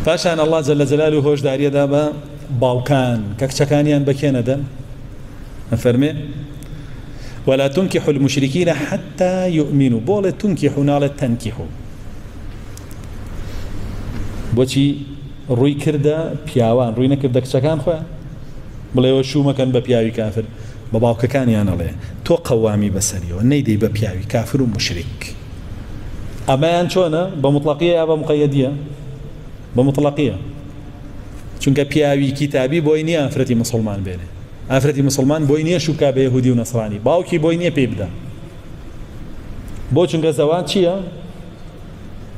پاشان الله جل جلاله هوش داريه دابا باوكان ككچكانيان بكيندا فرمي ولا تنكحوا المشركين حتى يؤمنوا بول تنكحوا نال تنكحوا بوچی روی کرده پیاوان روی نکرده کچکان خواه بله و شو مکن با پیاوی کافر با باوککانیان علیه تو قوامی بسری و نیدی با پیاوی کافر و مشرک اما یان چونه با مطلقیه یا با مقیدیه با مطلقیه چونکه پیاوی کتابی بوی نیه افرتی مسلمان بینه افرتی مسلمان بوی نیه شوکا به یهودی و نصرانی باوکی بوی نیه پی بده بو چونکه زواج چیه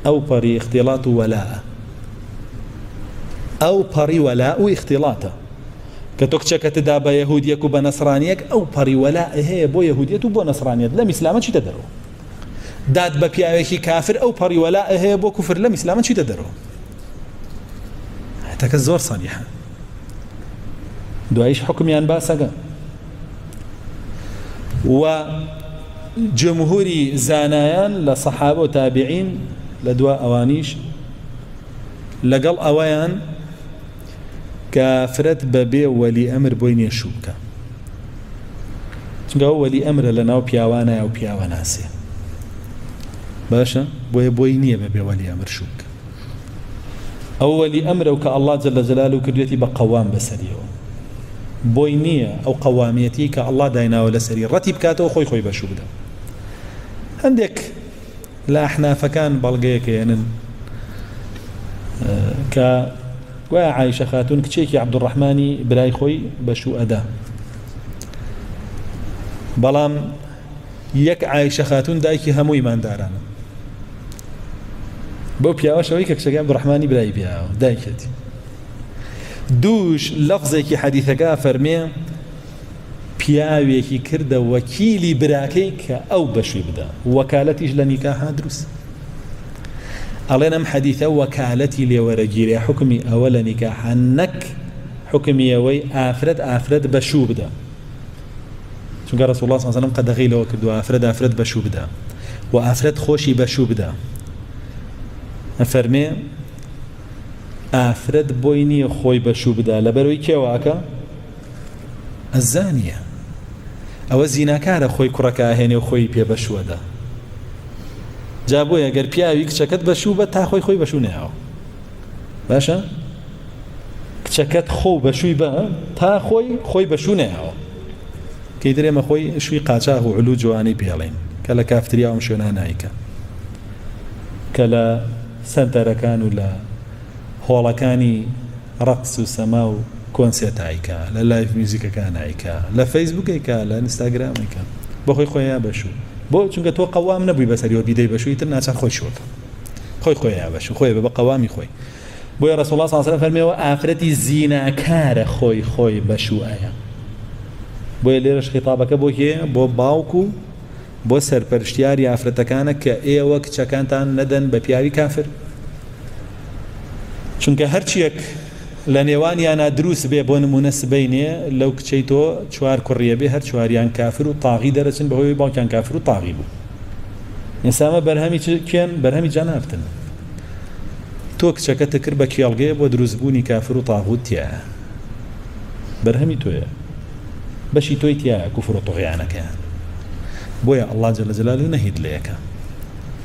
او پری اختلاط ولاء او پری ولاء و اختلاطه كتوكشك تدابا يهوديك وبنصرانيك او بري ولاء هي بو يهوديت وبو نصرانيت لم اسلام شي تدرو داد ببياوي كافر او بري ولاء هي بو كفر لم اسلام شي تدرو هتاك الزور صريحه دو ايش حكم يان باسقا وجمهوري زانايان لصحابه وتابعين لدواء اوانيش لقل اوان كافرت ببي ولي امر بويني شوكا چونکه ولي امر لنا وبياوانا او بياواناسي باشا بويني ببي ولي امر شوكا او ولي امر وك الله جل جلاله كديتي بقوام بسريه بوينيه او قواميتي كالله داينا ولا سري رتب كاتو خوي خوي بشوبدا عندك لا احنا فكان بلقيك يعني ك وعائشة خاتون كتشيكي عبد الرحمن براي خوي بشو أدا بلام يك عائشة خاتون دايكي همو إيمان دارانا بو بياو شويك كتشيكي عبد الرحمن براي بياو دايكتي دوش لفظيكي حديثك فرمي بياويكي كرد وكيلي براكيك أو بشو يبدا وكالتيش لنكاحها دروس ألينم حديثة وكالتي لورجيري حكمي أولا نكاحنك حكمي يوي آفرد بشو بدا شو قال رسول الله صلى الله عليه وسلم قد غيله وكدوا آفرد بشو بدا وآفرد خوشي بشو بدا أفرمي آفرد بويني خوي بشو بدا لبروي كيواكا الزانية أو الزيناكار خوي كركا هيني وخوي بي بشو دا جابويا اگر پیاوی کچکت بشو به تا خوی خوی بشو نه باشه کچکت خو بشوی به تا خوی بشو نه کی درې مخوی شوی قاچاه علو جوانی بیلین کله کافتریا او شونه نایکا کله سنترکان ولا هولکانی رقص وسماو كونسيرت عيكا لا لايف ميوزيك كان عيكا لا فيسبوك عيكا لا انستغرام عيكا بخوي خويا بشو بو چونکه تو قوام نبوي بسري وبيدي بشو يتنا چر خوي شوت خوي خويا بشو خوي بقوامي خوي بو يا رسول الله صلى الله عليه وسلم فرمي وآخرتي زيناكار خوي بشو ايا بو ليرش خطابك بو كي بو باوكو بو سرپرشتياري آفرتكانك كاي وقت چكانتان ندن بپياوي كافر چونکه هرچيك لنيوانيانا دروس بي بون مناسبيني لو كچيتو چوار كوريه به هر چواريان كافر و طاغي درسن بهوي باكان كافر و طاغي بو انسان برهمي كان برهمي جنابتن تو كچكت كربا كيالغي بو دروس بوني كافر و طاغوت يا برهمي تو يا بشي تويت يا كفر و طغيانك بويا الله جل جلاله نهيد ليك